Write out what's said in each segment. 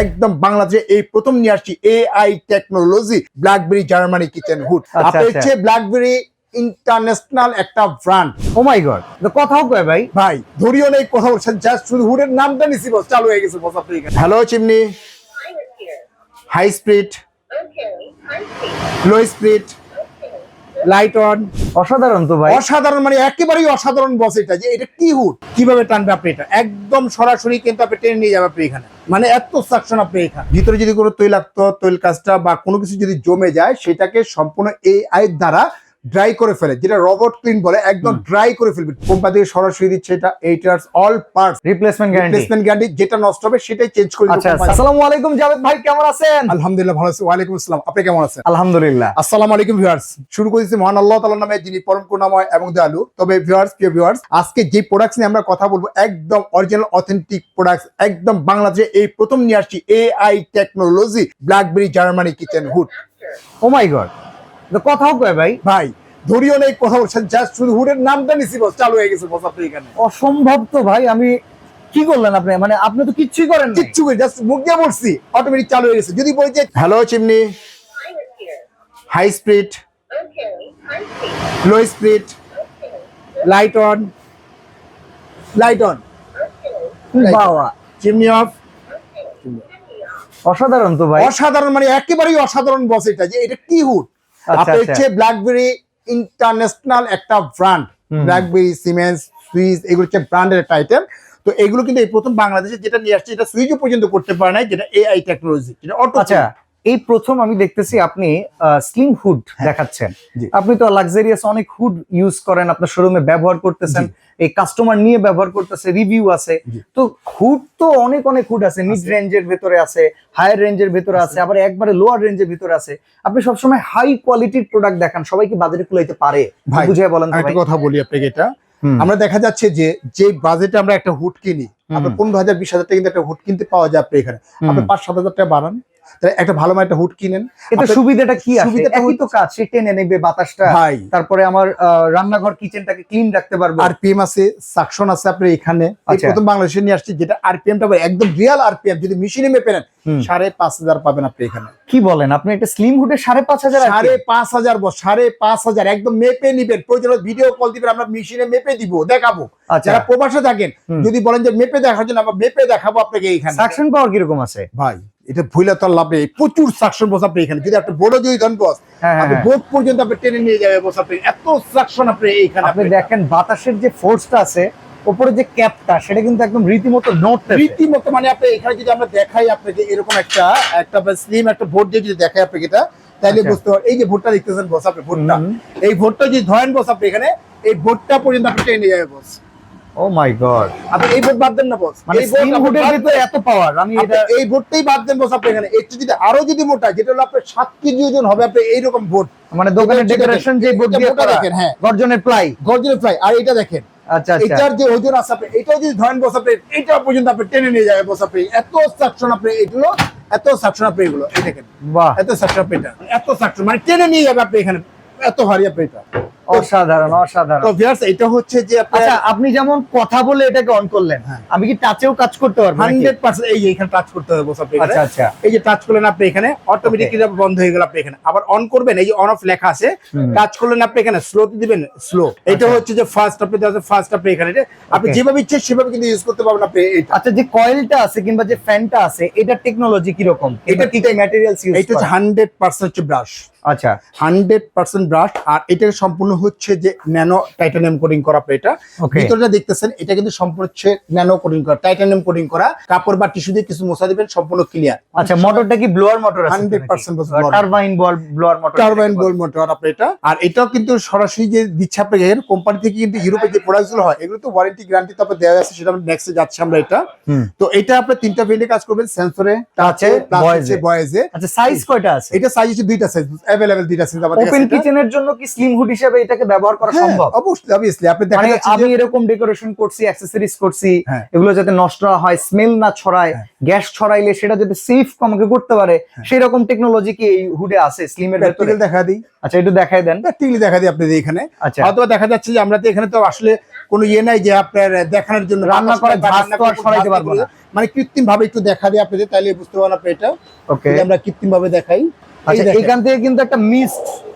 একদম বাংলাদেশে এই প্রথম নিয়ে আসছি AI technology BlackBerry Germany kitchen hood. আপনি হচ্ছে ব্ল্যাকবেরি ইন্টারন্যাশনাল একটা ব্র্যান্ড। ও মাই গড, তো কথাও কয় ভাই। ভাই ধরিও নেই, কথা বলছেন, জাস্ট শুধু হুডের নামটা নিছি, বস চালু হয়ে গেছে বস। আপনি hello chimney, high speed, low speed, light on. অসাধারণ তো ভাই, অসাধারণ মানে একেবারেই অসাধারণ বস। এটা যে এটা কি হুড, কিভাবে টানবে আপনি এটা একদম সরাসরি কিন্তু আপনি টেনে নিয়ে যাবে আপনি এখানে, মানে এত সাকশন আপনি এখানে। ভিতরে যদি কোনো তৈলাক্ত তৈল কাজটা বা কোনো কিছু যদি জমে যায় সেটাকে সম্পূর্ণ এআই দ্বারা ড্রাই করে ফেলে, যেটা রোবট ক্লিন বলে, একদম ড্রাই করে ফেলবে। কোম্পানি সরাসরি দিচ্ছে এটা 8 years all parts replacement guarantee, যেটা নষ্ট হবে সেটাই চেঞ্জ করে দিবে। আচ্ছা, আসসালামু আলাইকুম জাভেদ ভাই, কেমন আছেন? আলহামদুলিল্লাহ ভালো আছি। ওয়ালাইকুম আসসালাম, আপনি কেমন আছেন? আলহামদুলিল্লাহ। আসসালামু আলাইকুম ভিউয়ার্স। শুরু করেছি মহান আল্লাহ তাআলার নামে, যিনি পরম করুণাময় এবং দয়ালু। তবে ভিউয়ার্স, প্রিয় ভিউয়ার্স, আজকে যে প্রোডাক্টস নিয়ে আমরা কথা বলবো একদম অরিজিনাল অথেন্টিক প্রোডাক্টস, একদম বাংলাদেশে এই প্রথম নিয়ে আসছি AI technology BlackBerry Germany kitchen hood. Oh my god, তো কথাও কয় ভাই। ভাই ধরিও নেই, কথা বলছেন, জাস্ট শুধু হুডের নামটা নিছি বস, চালু হয়ে গেছে বস আপনি এখানে। অসম্ভব তো ভাই, আমি কি করলেন আপনি? মানে আপনি তো কিচ্ছুই করেন না। কিচ্ছু করে জাস্ট মুখ দিয়ে বলছি, অটোমেটিক চালু হয়ে গেছে। যদি বলি যে hello chimney, high speed, low speed, light on, light on, বাবা, চিমনি অফ। অসাধারণ তো ভাই। অসাধারণ মানে একেবারেই অসাধারণ বস। এটা যে এটা কি হুড, আপনি হচ্ছে ব্ল্যাকবেরি ইন্টারন্যাশনাল একটা ব্র্যান্ড। ব্ল্যাকবেরি, সিমেন্স, সুইস, এগুলো হচ্ছে ব্র্যান্ডের একটা আইটেম। তো এগুলো কিন্তু এই প্রথম বাংলাদেশে যেটা নিয়ে আসছে, এটা সুইচও পর্যন্ত করতে পারে না, যেটা এআই টেকনোলজি, যেটা অটো। আচ্ছা, এই প্রথম আমি দেখতেছি আপনি স্লিম হুড দেখাচ্ছেন। জি। আপনি তো লাক্সারিয়াস অনেক হুড ইউজ করেন, আপনার শোরুমে ব্যবহার করতেছেন, এই কাস্টমার নিয়ে ব্যবহার করতেছে, রিভিউ আছে। তো হুড তো অনেক অনেক হুড আছে, মিড রেঞ্জের ভেতরে আছে, হায়ার রেঞ্জের ভেতরে আছে, আবার একবারে লোয়ার রেঞ্জের ভিতরে আছে। আপনি সবসময় হাই কোয়ালিটির প্রোডাক্ট দেখান, সবাই কি বাজেটে কুলাইতে পারে? ভাই বুঝিয়ে বলেন তো একটা ভাই। কথা বলি আপনাকে, এটা আমরা দেখা যাচ্ছে যে যে বাজেটে আমরা একটা হুড কিনি, আপনার 15,000-20,000 টাকা কিন্তু একটা হুড কিনতে পাওয়া যায়। আপনি এখানে আপনি 5-7,000 টাকা বাড়ান, তাহলে একটা ভালো মানের একটা হুড কিনেন। এটা সুবিধাটা কি আছে? সুবিধাটা একই তো কাজ, সে টেনে নেবে বাতাসটা, ভাই তারপরে আমার রান্নাঘর কিচেনটাকে ক্লিন রাখতে পারবো। আরপিএম আছে, সাকশন আছে আপনার এখানে। এই প্রথম বাংলাদেশে নিয়ে আসছে, যেটা আরপিএমটা একদম রিয়েল আরপিএম, যদি মেশিনে মেপে নেন 5,500 পাবেন আপনি এখানে। কি বলেন আপনি? একটা স্লিম হুডে 5,500? 5,500 বস, 5,500 একদম মেপে নিবেন। প্রয়োজন ভিডিও কল দিবেন, আমরা মেশিনে মেপে দিব, দেখাবো। যারা প্রবাসে থাকেন যদি বলেন যে মেপে দেখার জন্য, আমরা মেপে দেখাবো আপনাকে এখানে। সাকশন পাওয়ার কিরকম আছে ভাই এটা ভুলে তো লাভ নেই, প্রচুর সাকশন বস আপনি এখানে। যদি আপনি বড় যদি ধন বস, আপনি বোট পর্যন্ত আপনি টেনে নিয়ে যাবে বস আপনি, এত সাকশন আপনি এইখানে। আপনি দেখেন বাতাসের যে ফোর্সটা আছে, উপরে যে ক্যাপটা, সেটা কিন্তু একদম রীতিমতো নোট, রীতিমতো। মানে আপনি এখানে যদি আমরা দেখাই আপনাকে এরকম একটা স্লিম একটা বোর্ড দিয়ে যদি দেখাই আপনাকে এটা, তাহলে বুঝতে পারবেন। এই যে বোর্ডটা দেখতেছেন বস আপনি, বোর্ডটা, এই বোর্ডটা যদি ধরেন বস আপনি এখানে, এই বোর্ডটা পর্যন্ত আপনি টেনে নিয়ে যাবে বস। ও মাই গড, আপনি এই বোর্ড বাদ দেন না বস, মানে স্লিম হুডের ভিতরে এত পাওয়ার। আমি এটা এই বোর্ডটাই বাদ দেন বস আপনি এখানে। একটু যদি আরো যদি মোটা, যেটা হলো আপনার 7 কেজি ওজন হবে, আপনি এইরকম বোর্ড, মানে দোকানের ডেকোরেশন যে বোর্ড দিয়ে করা, দেখেন, হ্যাঁ, গর্জনের প্লাই, গর্জনের প্লাই। আর এটা দেখেন, আচ্ছা আচ্ছা, এটার যে ওজন আছে আপনি এটাও যদি ধরেন বস আপনি, এটা পর্যন্ত আপনি টেনে নিয়ে যাবে বস আপনি। এত সাকশন আপনি এগুলো, এত সাকশন আপনি এগুলো, এই দেখেন, বাহ, এত সাকশন আপনি এটা, এত সাকশন মানে টেনে নিয়ে যাবে আপনি এখানে, এত ভারী আপনি এটা। অসাধারণ অসাধারণ। তো ভিউয়ার্স, এটা হচ্ছে যে আচ্ছা, আপনি যেমন কথা বলে এটাকে অন করলেন, আমি কি টাচেও কাজ করতে পারবো? 100% এই যে এখানে টাচ করতে হবে বস আপনি। আচ্ছা আচ্ছা, এই যে টাচ করলেন আপনি এখানে, অটোমেটিক্যালি বন্ধ হয়ে গেল আপনি এখানে। আবার অন করবেন, এই যে অন অফ লেখা আছে, টাচ করলেন আপনি এখানে, স্লোতে দিবেন স্লো। এটা হচ্ছে যে ফার্স্ট আপনি দেওয়া ফার্স্ট আপনি এখানে, আপনি যেভাবে ইচ্ছে সেভাবে কিন্তু ইউজ করতে পারবেন আপনি এটা। আচ্ছা, যে কয়েলটা আছে কিংবা যে ফ্যানটা আছে, এটা টেকনোলজি কি রকম? এটা কি কি ম্যাটেরিয়ালস ইউজ এটা হচ্ছে 100% হচ্ছে ব্রাশ। আচ্ছা, 100% ব্রাশ। আর এটা সম্পূর্ণ হচ্ছে যে ন্যানো টাইটানিয়াম কোটিং করা আপনি এটা। ভিতরটা দেখতেছেন, এটা কিন্তু সম্পূর্ণ হচ্ছে ন্যানো কোটিং করা, টাইটানিয়াম কোটিং করা। কাপড় বা টিস্যু দিয়ে কিছু মোছা দিবেন, সম্পূর্ণ ক্লিয়ার। আচ্ছা, মোটরটা কি ব্লোয়ার মোটর আছে? 100% টারবাইন বল ব্লোয়ার মোটর, টারবাইন বল মোটর আপনি এটা। আর এটাও কিন্তু সরাসরি যে দিচ্ছে আপনাকে কোম্পানি থেকে, কিন্তু ইউরোপে যে প্রোডাক্টগুলো হয় এগুলো তো ওয়ারেন্টি গ্যারান্টি তো আপনার দেওয়া আছে, সেটা আমরা নেক্সটে যাচ্ছি আমরা এটা। তো এটা আপনি 3টা ভেন্ডে কাজ করবেন, সেন্সরে, টাচে, ভয়েসে। আচ্ছা, সাইজ কয়টা আছে? এটা সাইজ হচ্ছে 2টা সাইজ अवेलेबल, 2টা সাইজ আমাদের কাছে। ওপেন কিচেনের জন্য কি স্লিম হুড হিসেবে এটাকে ব্যবহার করা সম্ভব? অবভিয়াসলি আপনি দেখা যাচ্ছে আমি এরকম ডেকোরেশন করছি, অ্যাকসেসরিজ করছি, এগুলো যাতে নষ্ট না হয়, স্মেল না ছড়ায়, গ্যাস ছড়াইলে সেটা যাতে সেফ আমাকে করতে পারে, সেই রকম টেকনোলজি কি এই হুডে আছে স্লিমের ভিতরে? প্র্যাকটিক্যাল দেখা দিই। আচ্ছা, একটু দেখাই দেন। প্র্যাকটিক্যালি দেখা দিই আপনাদের এখানে। আচ্ছা, হয়তো দেখা যাচ্ছে যে আমরা তো এখানে তো আসলে কোনো ইয়ে নাই যে আপনার দেখানোর জন্য রান্না করে ঝাঁজ তো আর সরাইতে পারবো না। মানে কৃত্রিম ভাবে একটু দেখা দিই আপনাদের, তাহলে বুঝতে পারবেন আপনি এটা। ওকে, যদি আমরা কৃত্রিম ভাবে দেখাই, আচ্ছা এখান থেকে কিন্তু একটা মিস্ট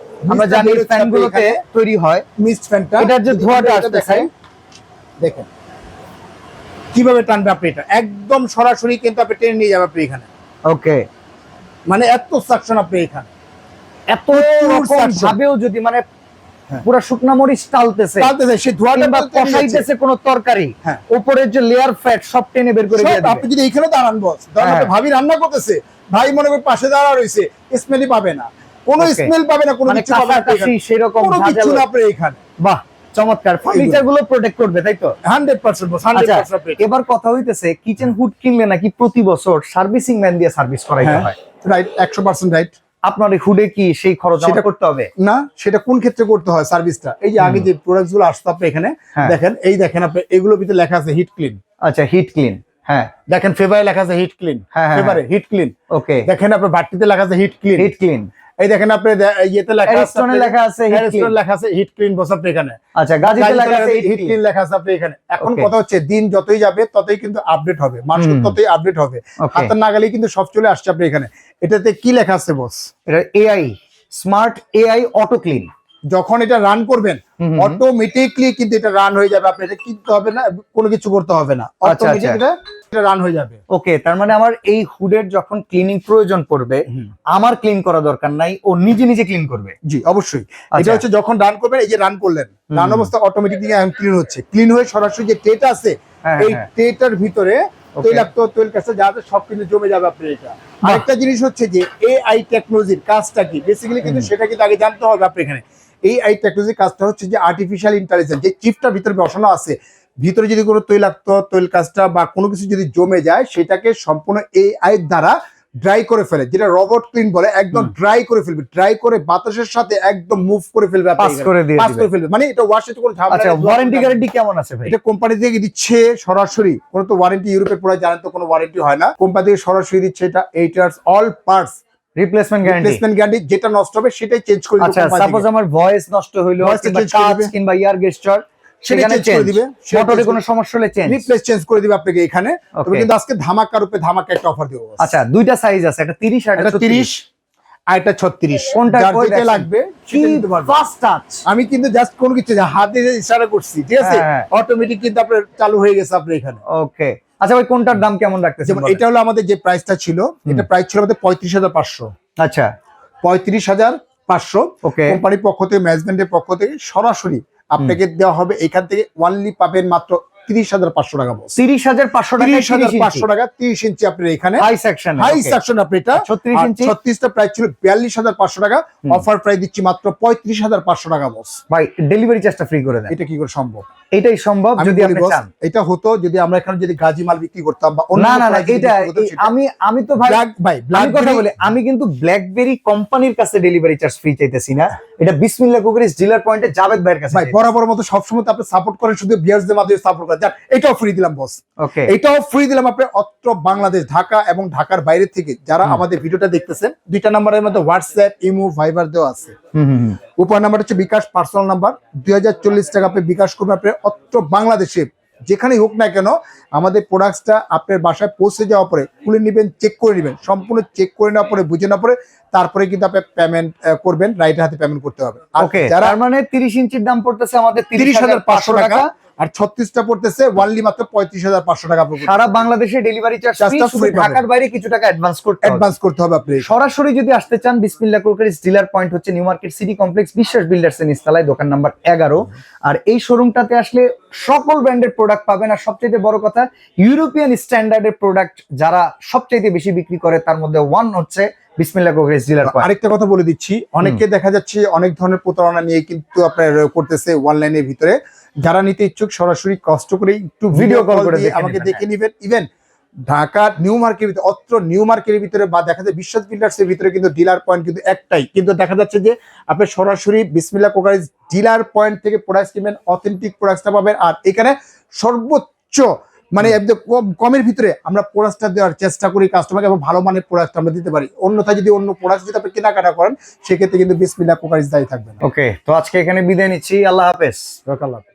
আমরা জানি ফ্যানগুলোতে তৈরি হয়, মিস্ট ফ্যানটা এটার যে ধোঁয়াটা আসতেছে দেখেন কিভাবে টানবে আপনি, এটা একদম সরাসরি কিন্তু আপনি টেনে নিয়ে যাবে আপনি এখানে। ওকে, মানে এত সাকশন আপনি এখানে, এত রকম ভাবেও যদি মানে পুরো শুকনা মরিচ টালতেছে সেই ধোঁয়াটা কিংবা কষাইতেছে কোন তরকারি, উপরের যে লেয়ার ফ্যাট সব টেনে বের করে দিয়ে দিবে। আপনি যদি এখানে দাঁড়ান বস, ধরেন আপনি ভাবি রান্না করতেছে, ভাই মনে করে পাশে দাঁড়া রইছে, স্মেলই পাবে না, কোনো স্মেল পাবে না, কোনো কিছু পাবে না, সেরকম কোনো কিছু না আপনি এখানে। বাহ, চমৎকার। ফার্নিচার গুলো প্রোটেক্ট করবে, তাই তো? 100% বস, 100%। এবার কথা হইতেছে কিচেন হুড কিনলে নাকি প্রতি বছর সার্ভিসিং ম্যান দিয়ে সার্ভিস করাইতে হয়। Right, 100% right. আপনার এই হুডে কি সেই খরচ জমা করতে হবে? না, সেটা কোন ক্ষেত্রে করতে হয় সার্ভিসটা, এই যে আগে যে প্রোডাক্টস গুলো আসতো আপনি এখানে দেখেন, এই দেখেন আপনি এগুলোর ভিতরে লেখা আছে হিট ক্লিন। আচ্ছা, হিট ক্লিন, হ্যাঁ দেখেন ফেভারে লেখা আছে হিট ক্লিন, ফেভারে হিট ক্লিন। ওকে, দেখেন আপনার বাটিতে লেখা আছে হিট ক্লিন, হিট ক্লিন। এই দেখেন আপনি ইয়েতে লেখা আছে, স্টোনে লেখা আছে হিট ক্লিন, লেখা আছে হিট ক্লিন বস আপনি এখানে। আচ্ছা, গাজিতে লেখা আছে হিট ক্লিন লেখা আছে আপনি এখানে। এখন কথা হচ্ছে দিন যতই যাবে ততই কিন্তু আপডেট হবে, মানুষ ততই আপডেট হবে, হাতের নাগালেই কিন্তু সব চলে আসছে আপনি এখানে। এটাতে কি লেখা আছে বস? এটা AI, smart AI auto clean. যখন এটা রান করবেন অটোমেটিকলি কিন্তু এটা রান হয়ে যাবে, আপনি এটা কিনতে হবে না, কোনো কিছু করতে হবে না, অটোমেটিক এটা রান হয়ে যাবে। ওকে, তার মানে আমার এই হুডের যখন ক্লিনিং প্রয়োজন পড়বে, আমার ক্লিন করা দরকার নাই, ও নিজে নিজে ক্লিন করবে। জি অবশ্যই, এটা হচ্ছে যখন রান করবেন, এই যে রান করলেন, রান অবস্থা অটোমেটিকলি ক্লিন হচ্ছে, ক্লিন হয়ে সরাসরি যে ট্রেটা আছে এই ট্রেটার ভিতরে তৈলাক্ত তৈল কাঁচা যা আছে সব কিন্তু জমে যাবে আপনার এটা। আরেকটা জিনিস হচ্ছে যে এআই টেকনোলজির কাজটা কি, বেসিক্যালি কিন্তু সেটা কিন্তু আগে জানতে হবে আপনি এখানে। এআই টেকনোলজির কাজটা হচ্ছে যে আর্টিফিশিয়াল ইন্টেলিজেন্স, যে চিপটা ভিতরে বসানো আছে, ভিতরে যদি কোনো তৈলাক্ত তৈল কাজটা বা কোনো কিছু যদি জমে যায়, সেটাকে সম্পূর্ণ এআই দ্বারা ড্রাই করে ফেলে, যেটা রোবট ক্লিন বলে, একদম ড্রাই করে ফেলবে, ড্রাই করে বাতাসের সাথে একদম মুভ করে ফেলবে, পাস করে ফেলবে, মানে এটা ওয়াশের কোনো ঝামেলা। আচ্ছা, ওয়ারেন্টি গ্যারান্টি কেমন আছে ভাই? এটা কোম্পানি থেকে দিচ্ছে সরাসরি, কোনো তো ওয়ারেন্টি, ইউরোপের পুরো জানেন তো কোনো ওয়ারেন্টি হয় না, কোম্পানি থেকে সরাসরি দিচ্ছে এটা 8 years all parts replacement guarantee, যেটা নষ্ট হবে সেটাই চেঞ্জ করে দিবে। আচ্ছা, সাপোজ আমার ভয়েস নষ্ট হইলো কিংবা কাজ কিংবা ইয়ার গেস্টার, সেখানে চেঞ্জ করে দিবে, মোটরে কোনো সমস্যা হলে চেঞ্জ করে দিবে আপনাকে এখানে। তবে কিন্তু আজকে ধামাকার উপরে ধামাকা একটা অফার দেব। আচ্ছা, দুইটা সাইজ আছে, একটা 30 আর একটা 30, আর একটা 36, কোনটা যেটা লাগবে সেটা নিতে পারবেন। ফাস্ট টাচ, আমি কিন্তু জাস্ট কোনো কিছু হাতে ইশারা করছি, ঠিক আছে, অটোমেটিক কিন্তু আপনার চালু হয়ে গেছে আপনার এখানে। ওকে, আচ্ছা ভাই, কোনটার দাম কেমন রাখতেছেন? যেমন এটা হলো আমাদের যে প্রাইসটা ছিল, এটা প্রাইস ছিল আমাদের 35,500। আচ্ছা, 35,500 কোম্পানির পক্ষ থেকে, ম্যানেজমেন্টের পক্ষ থেকে সরাসরি আপনাকে দেওয়া হবে। এখান থেকে ওয়ানলি পাবেন মাত্র 30,500 টাকা। 30,500 টাকা 30 ইঞ্চি আপনার এখানে হাই সেকশন, আপনি এটা 36 ইঞ্চি। 36টা প্রাইস ছিল 42,500 টাকা, অফার প্রাইস দিচ্ছি মাত্র 35,500 টাকা বস। ভাই, ডেলিভারি চার্জটা ফ্রি করে দেন। এটা কি করে সম্ভব? এটাই সম্ভব যদি আপনি চান। এটা হতো যদি আমরা এখানে যদি গাজি মাল বিক্রি করতাম বা অন্য, না, এটা আমি তো ভাই কথা বলি, আমি কিন্তু ব্ল্যাকবেরি কোম্পানির কাছে ডেলিভারি চার্জ ফ্রি চাইতেছি না, এটা বিসমিল্লাহ কুকারিজ ডিলার পয়েন্টে জাভেদ ভাইয়ের কাছে। ভাই বরাবর মতো সবসময় আপনি সাপোর্ট করেন, শুধু ভিউয়ারদের মাধ্যমে সাপোর্ট করেন, এটাও ফ্রি দিলাম বস। ওকে, এটাও ফ্রি দিলাম আপনি অত্র বাংলাদেশ, ঢাকা এবং ঢাকার বাইরে থেকে যারা আমাদের ভিডিওটা দেখতেছেন, দুইটা নাম্বারের মধ্যে হোয়াটসঅ্যাপ, ইমো, ভাইবার দেওয়া আছে। উপর নাম্বার হচ্ছে বিকাশ পার্সোনাল নাম্বার, 2040 টাকা আপনি বিকাশ করবেন। আপনি অত্র বাংলাদেশে যেখানেই হোক না কেন, আমাদের প্রোডাক্টসটা আপনার বাসায় পৌঁছে যাওয়ার পরে খুলে নেবেন, চেক করে নেবেন, সম্পূর্ণ চেক করে নেওয়ার পরে, বুঝে নেওয়ার পরে তারপরে কিন্তু আপনি পেমেন্ট করবেন, রাইটের হাতে পেমেন্ট করতে হবে। ওকে, তার মানে 30 ইঞ্চির দাম পড়তেছে আমাদের 30,500 টাকা, আর 36টা পড়তেছে ওয়ানলি মাত্র 35,500 টাকা। সারা বাংলাদেশে ডেলিভারি চার্জ ফ্রি, ঢাকার বাইরে কিছু টাকা অ্যাডভান্স করতে হবে আপনি। সরাসরি যদি আসতে চান, বিসমিল্লাহ কুকারিজ ডিলার পয়েন্ট হচ্ছে নিউ মার্কেট সিটি কমপ্লেক্স, বিশ্বাস বিল্ডার্স এর নিচতলায়, দোকান নাম্বার 11। আর এই শোরুমটাতে আসলে সকল ব্র্যান্ডের প্রোডাক্ট পাবেন, আর সবচেয়ে বড় কথা ইউরোপিয়ান স্ট্যান্ডার্ডের প্রোডাক্ট যারা সবচেয়ে বেশি বিক্রি করে তার মধ্যে ওয়ান হচ্ছে বিসমিল্লাহ কুকারিজ ডিলার পয়েন্ট। আরেকটা কথা বলে দিচ্ছি, অনেকে দেখা যাচ্ছে অনেক ধরনের প্রতারণা নিয়ে কিন্তু আপনার করতেছে অনলাইনের ভিতরে। যারা নিতে ইচ্ছুক সরাসরি কষ্ট করে একটু ভিডিও কল করে আমাকে দেখে নেবেন। ইভেন ঢাকা নিউ মার্কেটের ভিতরে, অত্র নিউ মার্কেটের ভিতরে বা দেখা যায় বিশ্বাস বিল্ডার্সের ভিতরে কিন্তু ডিলার পয়েন্ট কিন্তু একটাই, কিন্তু দেখা যাচ্ছে যে আপনি সরাসরি বিসমিল্লাহ কুকারিজ ডিলার পয়েন্ট থেকে প্রোডাক্ট কিনবেন, অথেন্টিক প্রোডাক্টটা পাবেন। আর এখানে সর্বোচ্চ মানে কমের ভিতরে আমরা প্রোডাক্টটা দেওয়ার চেষ্টা করি কাস্টমারকে, এবং ভালো মানের প্রোডাক্ট আমরা দিতে পারি। অন্যথায় যদি অন্য প্রোডাক্ট যদি আপনি কেনাকাটা করেন, সেক্ষেত্রে কিন্তু বিসমিল্লাহ কুকারিজ দায়ী থাকবেন। ওকে, তো আজকে এখানে বিদায় নিচ্ছি, আল্লাহ হাফেজ। আল্লাহ হাফেজ।